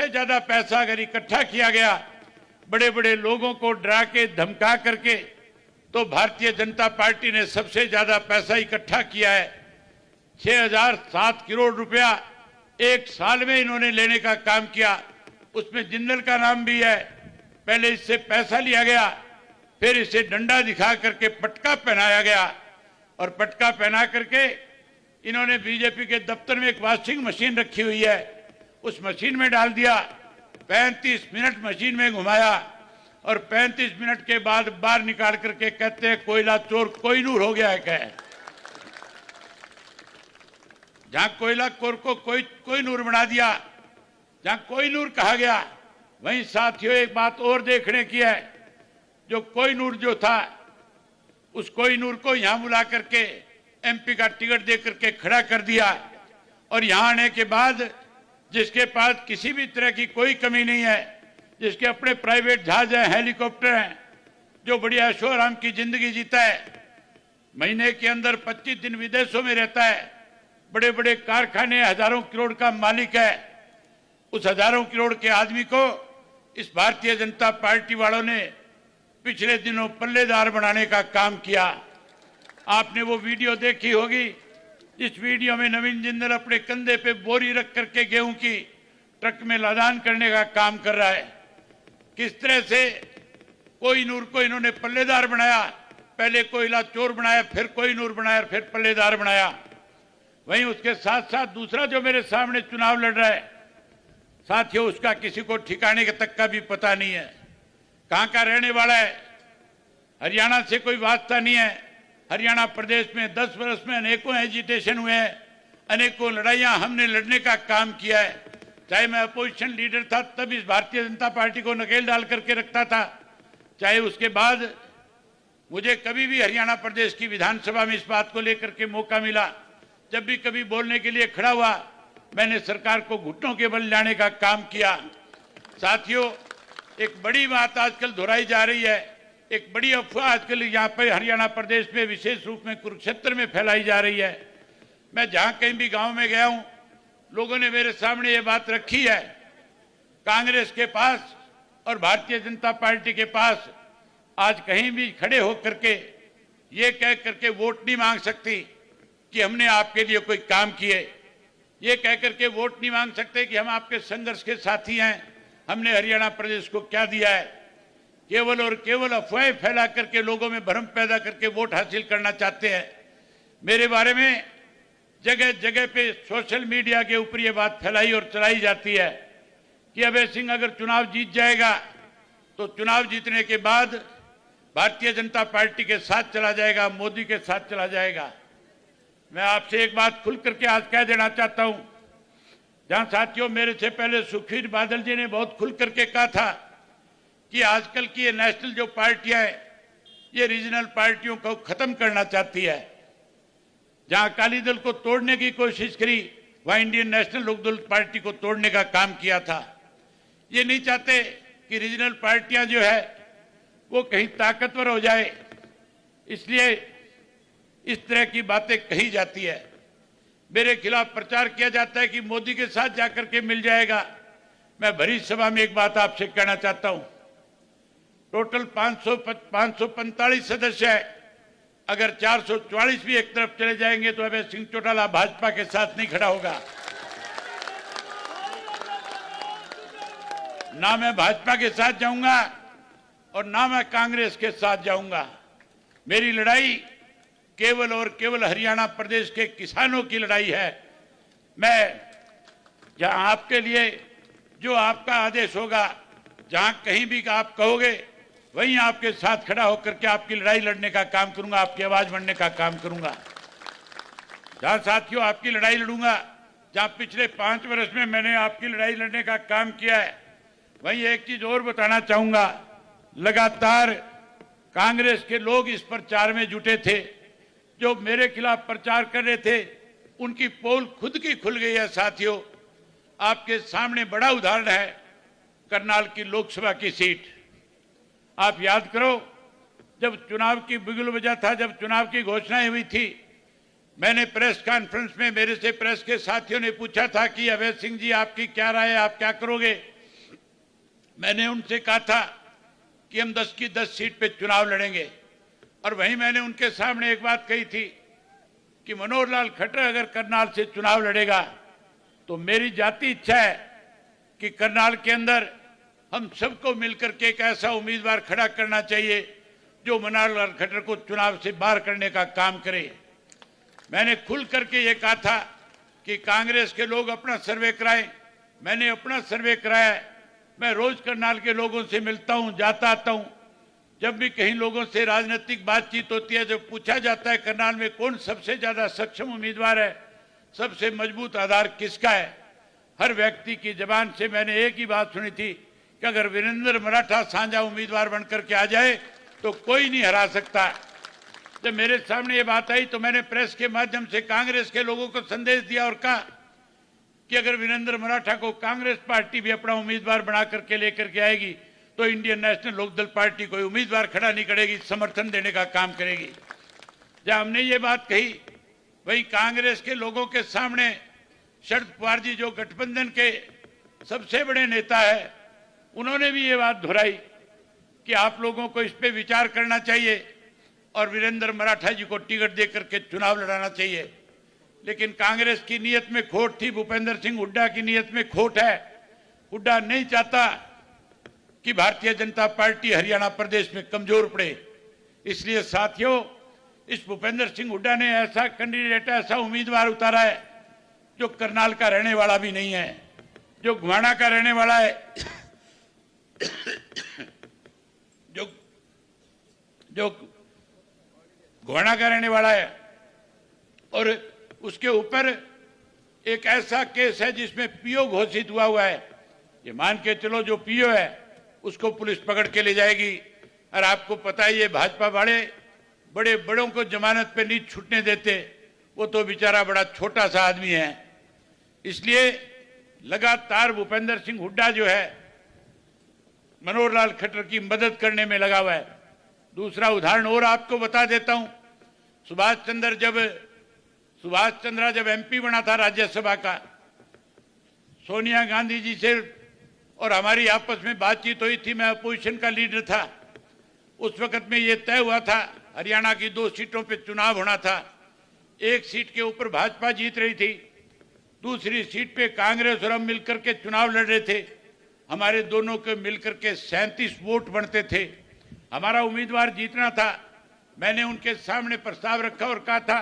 सबसे ज्यादा पैसा अगर इकट्ठा किया गया बड़े बड़े लोगों को डरा के धमका करके, तो भारतीय जनता पार्टी ने सबसे ज्यादा पैसा इकट्ठा किया है। 6007 करोड़ रुपया एक साल में इन्होंने लेने का काम किया। उसमें जिंदल का नाम भी है। पहले इससे पैसा लिया गया, फिर इसे डंडा दिखा करके पटका पहनाया गया, और पटका पहना करके इन्होंने बीजेपी के दफ्तर में एक वॉशिंग मशीन रखी हुई है, उस मशीन में डाल दिया। 35 मिनट मशीन में घुमाया और 35 मिनट के बाद बाहर निकाल करके कहते हैं कोयला चोर कोहिनूर हो गया है। क्या जहां कोयला चोर को कोहिनूर बना दिया, जहां कोहिनूर कहा गया, वहीं साथियों एक बात और देखने की है। जो कोहिनूर जो था, उस कोहिनूर को यहां बुला करके एमपी का टिकट दे करके खड़ा कर दिया, और यहां आने के बाद जिसके पास किसी भी तरह की कोई कमी नहीं है, जिसके अपने प्राइवेट जहाज हैं, हेलीकॉप्टर हैं, जो बढ़िया ऐशो आराम की जिंदगी जीता है, महीने के अंदर 25 दिन विदेशों में रहता है, बड़े बड़े कारखाने, हजारों करोड़ का मालिक है, उस हजारों करोड़ के आदमी को इस भारतीय जनता पार्टी वालों ने पिछले दिनों पल्लेदार बनाने का काम किया। आपने वो वीडियो देखी होगी, इस वीडियो में नवीन जिंदल अपने कंधे पे बोरी रख करके गेहूं की ट्रक में लदान करने का काम कर रहा है। किस तरह से कोहिनूर को इन्होंने पल्लेदार बनाया, पहले कोयला चोर बनाया, फिर कोहिनूर बनाया, फिर पल्लेदार बनाया। वहीं उसके साथ साथ दूसरा जो मेरे सामने चुनाव लड़ रहा है, साथियों उसका किसी को ठिकाने के तक का भी पता नहीं है, कहां का रहने वाला है, हरियाणा से कोई वास्ता नहीं है। हरियाणा प्रदेश में 10 वर्ष में अनेकों एजिटेशन हुए हैं, अनेकों लड़ाइयां हमने लड़ने का काम किया है। चाहे मैं अपोजिशन लीडर था तब इस भारतीय जनता पार्टी को नकेल डाल करके रखता था, चाहे उसके बाद मुझे कभी भी हरियाणा प्रदेश की विधानसभा में इस बात को लेकर के मौका मिला, जब भी कभी बोलने के लिए खड़ा हुआ, मैंने सरकार को घुटनों के बल लाने का काम किया। साथियों एक बड़ी बात आजकल दोहराई जा रही है, एक बड़ी अफवाह आजकल यहाँ पर हरियाणा प्रदेश में विशेष रूप में कुरुक्षेत्र में फैलाई जा रही है। मैं जहां कहीं भी गांव में गया हूं, लोगों ने मेरे सामने ये बात रखी है, कांग्रेस के पास और भारतीय जनता पार्टी के पास आज कहीं भी खड़े होकर के ये कह करके वोट नहीं मांग सकती कि हमने आपके लिए कोई काम किए, ये कह करके वोट नहीं मांग सकते कि हम आपके संघर्ष के साथी हैं, हमने हरियाणा प्रदेश को क्या दिया है। केवल और केवल अफवाहें फैला करके लोगों में भ्रम पैदा करके वोट हासिल करना चाहते हैं। मेरे बारे में जगह जगह पे सोशल मीडिया के ऊपर ये बात फैलाई और चलाई जाती है कि अभय सिंह अगर चुनाव जीत जाएगा तो चुनाव जीतने के बाद भारतीय जनता पार्टी के साथ चला जाएगा, मोदी के साथ चला जाएगा। मैं आपसे एक बात खुल करके आज कह देना चाहता हूं, जहां साथियों मेरे से पहले सुखबीर बादल जी ने बहुत खुल करके कहा था कि आजकल की ये नेशनल जो पार्टियां हैं, ये रीजनल पार्टियों को खत्म करना चाहती है। जहां अकाली दल को तोड़ने की कोशिश करी, वहां इंडियन नेशनल लोकदल पार्टी को तोड़ने का काम किया था। ये नहीं चाहते कि रीजनल पार्टियां जो है वो कहीं ताकतवर हो जाए, इसलिए इस तरह की बातें कही जाती है। मेरे खिलाफ प्रचार किया जाता है कि मोदी के साथ जाकर के मिल जाएगा। मैं भरी सभा में एक बात आपसे कहना चाहता हूं, टोटल 545 सदस्य है, अगर 444 भी एक तरफ चले जाएंगे तो अभय सिंह चौटाला भाजपा के साथ नहीं खड़ा होगा। ना मैं भाजपा के साथ जाऊंगा और ना मैं कांग्रेस के साथ जाऊंगा। मेरी लड़ाई केवल और केवल हरियाणा प्रदेश के किसानों की लड़ाई है। मैं जहां आपके लिए जो आपका आदेश होगा, जहां कहीं भी आप कहोगे, वहीं आपके साथ खड़ा होकर के आपकी लड़ाई लड़ने का काम करूंगा, आपकी आवाज बनने का काम करूंगा। जहां साथियों आपकी लड़ाई लड़ूंगा, जहां पिछले 5 वर्ष में मैंने आपकी लड़ाई लड़ने का काम किया है, वहीं एक चीज और बताना चाहूंगा, लगातार कांग्रेस के लोग इस प्रचार में जुटे थे, जो मेरे खिलाफ प्रचार कर रहे थे, उनकी पोल खुद की खुल गई है। साथियों आपके सामने बड़ा उदाहरण है, करनाल की लोकसभा की सीट। आप याद करो, जब चुनाव की बिगुल बजा था, जब चुनाव की घोषणाएं हुई थी, मैंने प्रेस कॉन्फ्रेंस में मेरे से प्रेस के साथियों ने पूछा था कि अभय सिंह जी आपकी क्या राय है, आप क्या करोगे। मैंने उनसे कहा था कि हम 10 की 10 सीट पे चुनाव लड़ेंगे, और वहीं मैंने उनके सामने एक बात कही थी कि मनोहर लाल खट्टर अगर करनाल से चुनाव लड़ेगा तो मेरी जाती इच्छा है कि करनाल के अंदर हम सबको मिलकर के एक ऐसा उम्मीदवार खड़ा करना चाहिए जो मनोहर लाल खट्टर को चुनाव से बाहर करने का काम करे। मैंने खुल करके ये कहा था कि कांग्रेस के लोग अपना सर्वे कराएं। मैंने अपना सर्वे कराया है। मैं रोज करनाल के लोगों से मिलता हूं, जाता आता हूं। जब भी कहीं लोगों से राजनीतिक बातचीत होती है, जब पूछा जाता है करनाल में कौन सबसे ज्यादा सक्षम उम्मीदवार है, सबसे मजबूत आधार किसका है, हर व्यक्ति की जबान से मैंने एक ही बात सुनी थी कि अगर वीरेंद्र मराठा साझा उम्मीदवार बनकर के आ जाए तो कोई नहीं हरा सकता। जब मेरे सामने ये बात आई तो मैंने प्रेस के माध्यम से कांग्रेस के लोगों को संदेश दिया और कहा कि अगर वीरेंद्र मराठा को कांग्रेस पार्टी भी अपना उम्मीदवार बना करके लेकर के आएगी तो इंडियन नेशनल लोकदल पार्टी कोई उम्मीदवार खड़ा नहीं करेगी, समर्थन देने का काम करेगी। जब हमने ये बात कही, वही कांग्रेस के लोगों के सामने शरद पवार जी जो गठबंधन के सबसे बड़े नेता है, उन्होंने भी ये बात दोहराई कि आप लोगों को इस पे विचार करना चाहिए और वीरेंद्र मराठा जी को टिकट देकर के चुनाव लड़ाना चाहिए। लेकिन कांग्रेस की नीयत में खोट थी, भूपेंद्र सिंह हुड्डा की नीयत में खोट है। हुड्डा नहीं चाहता कि भारतीय जनता पार्टी हरियाणा प्रदेश में कमजोर पड़े। इसलिए साथियों, इस भूपेंद्र सिंह हुड्डा ने ऐसा कैंडिडेट, ऐसा उम्मीदवार उतारा है जो करनाल का रहने वाला भी नहीं है, जो घुमाना का रहने वाला है, जो घुमाना का रहने वाला है, और उसके ऊपर एक ऐसा केस है जिसमें पीओ घोषित हुआ है। ये मान के चलो जो पीओ है उसको पुलिस पकड़ के ले जाएगी। और आपको पता है ये भाजपा वाले बड़े बड़ों को जमानत पे नहीं छूटने देते, वो तो बेचारा बड़ा छोटा सा आदमी है। इसलिए लगातार भूपेंद्र सिंह हुड्डा जो है मनोहर लाल खट्टर की मदद करने में लगा हुआ है। दूसरा उदाहरण और आपको बता देता हूं, सुभाष चंद्रा जब एमपी बना था राज्यसभा का, सोनिया गांधी जी से और हमारी आपस में बातचीत हुई थी। मैं अपोजिशन का लीडर था। उस वक्त में ये तय हुआ था हरियाणा की 2 सीटों पे चुनाव होना था। एक सीट के ऊपर भाजपा जीत रही थी, दूसरी सीट पे कांग्रेस और हम मिलकर के चुनाव लड़ रहे थे। हमारे दोनों के मिलकर के 37 वोट बनते थे। हमारा उम्मीदवार जीतना था। मैंने उनके सामने प्रस्ताव रखा और कहा था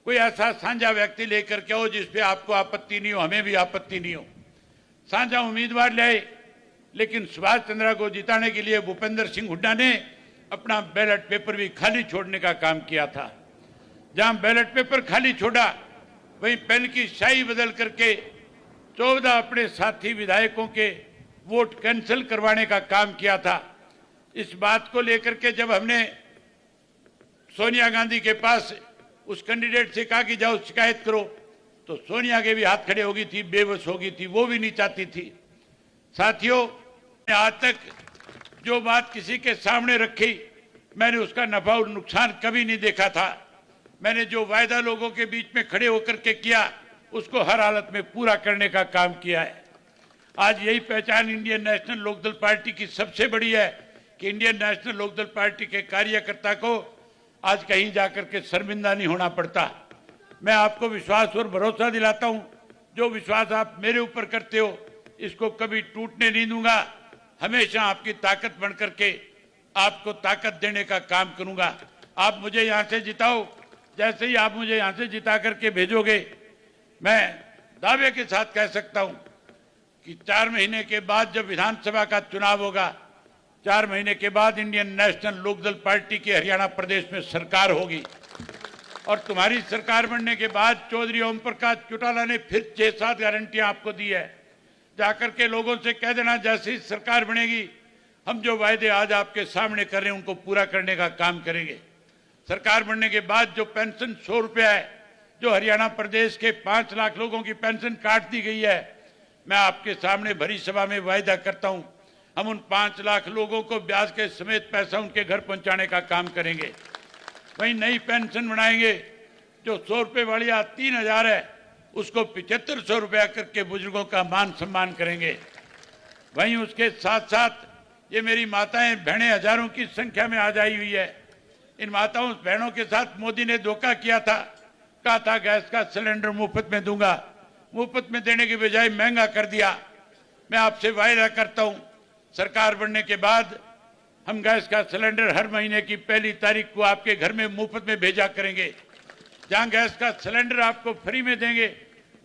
कोई ऐसा साझा व्यक्ति लेकर के आओ जिसपे आपको आपत्ति नहीं हो, हमें भी आपत्ति नहीं हो। साझा उम्मीदवार लाए, लेकिन सुभाष चंद्रा को जिताने के लिए भूपेंद्र सिंह हुड्डा ने अपना बैलेट पेपर भी खाली छोड़ने का काम किया था। जहां बैलेट पेपर खाली छोड़ा, वहीं पेन की स्याही बदल करके 14 अपने साथी विधायकों के वोट कैंसिल करवाने का काम किया था। इस बात को लेकर के जब हमने सोनिया गांधी के पास उस कैंडिडेट से कहा कि जाओ शिकायत करो, तो सोनिया के भी हाथ खड़े हो गई थी, बेबस हो गई थी, वो भी नहीं चाहती थी। साथियों, आज तक जो बात किसी के सामने रखी, मैंने उसका नफा और नुकसान कभी नहीं देखा था। मैंने जो वायदा लोगों के बीच में खड़े होकर के किया, उसको हर हालत में पूरा करने का काम किया है। आज यही पहचान इंडियन नेशनल लोकदल पार्टी की सबसे बड़ी है कि इंडियन नेशनल लोकदल पार्टी के कार्यकर्ता को आज कहीं जाकर के शर्मिंदा नहीं होना पड़ता। मैं आपको विश्वास और भरोसा दिलाता हूं, जो विश्वास आप मेरे ऊपर करते हो इसको कभी टूटने नहीं दूंगा। हमेशा आपकी ताकत बन करके आपको ताकत देने का काम करूंगा। आप मुझे यहां से जिताओ, जैसे ही आप मुझे यहां से जिता करके भेजोगे, मैं दावे के साथ कह सकता हूं कि 4 महीने के बाद जब विधानसभा का चुनाव होगा, 4 महीने के बाद इंडियन नेशनल लोकदल पार्टी की हरियाणा प्रदेश में सरकार होगी। और तुम्हारी सरकार बनने के बाद चौधरी ओम प्रकाश चौटाला ने फिर 6-7 गारंटियां आपको दी है। जाकर के लोगों से कह देना, जैसे ही सरकार बनेगी हम जो वायदे आज आपके सामने कर रहे हैं उनको पूरा करने का काम करेंगे। सरकार बनने के बाद जो पेंशन 100 रुपया है, जो हरियाणा प्रदेश के 5 लाख लोगों की पेंशन काट दी गई है, मैं आपके सामने भरी सभा में वायदा करता हूं हम उन 5 लाख लोगों को ब्याज के समेत पैसा उनके घर पहुंचाने का काम करेंगे। वहीं नई पेंशन बनाएंगे, जो 100 रुपये वाली आज 3000 है, उसको 7500 रुपया करके बुजुर्गों का मान सम्मान करेंगे। वहीं उसके साथ साथ ये मेरी माताएं बहनें हजारों की संख्या में आज आई हुई है। इन माताओं बहनों के साथ मोदी ने धोखा किया था, कहा था गैस का सिलेंडर मुफ्त में दूंगा, मुफ्त में देने की बजाय महंगा कर दिया। मैं आपसे वायदा करता हूं, सरकार बनने के बाद हम गैस का सिलेंडर हर महीने की पहली तारीख को आपके घर में मुफ्त में भेजा करेंगे। जहां गैस का सिलेंडर आपको फ्री में देंगे,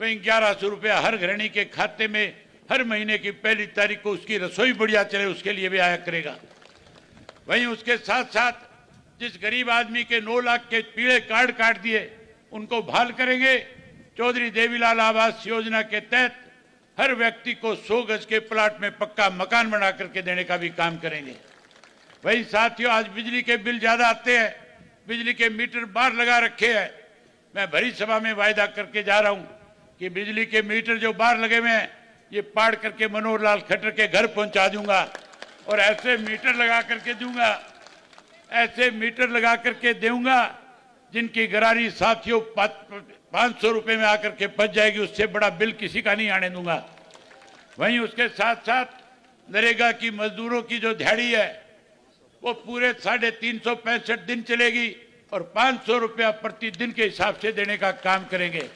वहीं 1100 रुपया हर गृहिणी के खाते में हर महीने की पहली तारीख को उसकी रसोई बढ़िया चले उसके लिए भी आया करेगा। वहीं उसके साथ साथ जिस गरीब आदमी के 9 लाख के पीले कार्ड काट दिए उनको बहाल करेंगे। चौधरी देवीलाल आवास योजना के तहत हर व्यक्ति को 100 गज के प्लाट में पक्का मकान बना करके देने का भी काम करेंगे। वही साथियों, आज बिजली के बिल ज्यादा आते हैं, बिजली के मीटर बाहर लगा रखे हैं। मैं भरी सभा में वायदा करके जा रहा हूं कि बिजली के मीटर जो बाहर लगे हुए हैं ये पाड़ करके मनोहर लाल खट्टर के घर पहुंचा दूंगा और ऐसे मीटर लगा करके दूंगा, ऐसे मीटर लगा करके दूंगा जिनकी गरारी साथियों 500 रुपए में आकर के बच जाएगी। उससे बड़ा बिल किसी का नहीं आने दूंगा। वहीं उसके साथ साथ नरेगा की मजदूरों की जो दिहाड़ी है वो पूरे 365 दिन चलेगी और 500 रुपया प्रति दिन के हिसाब से देने का काम करेंगे।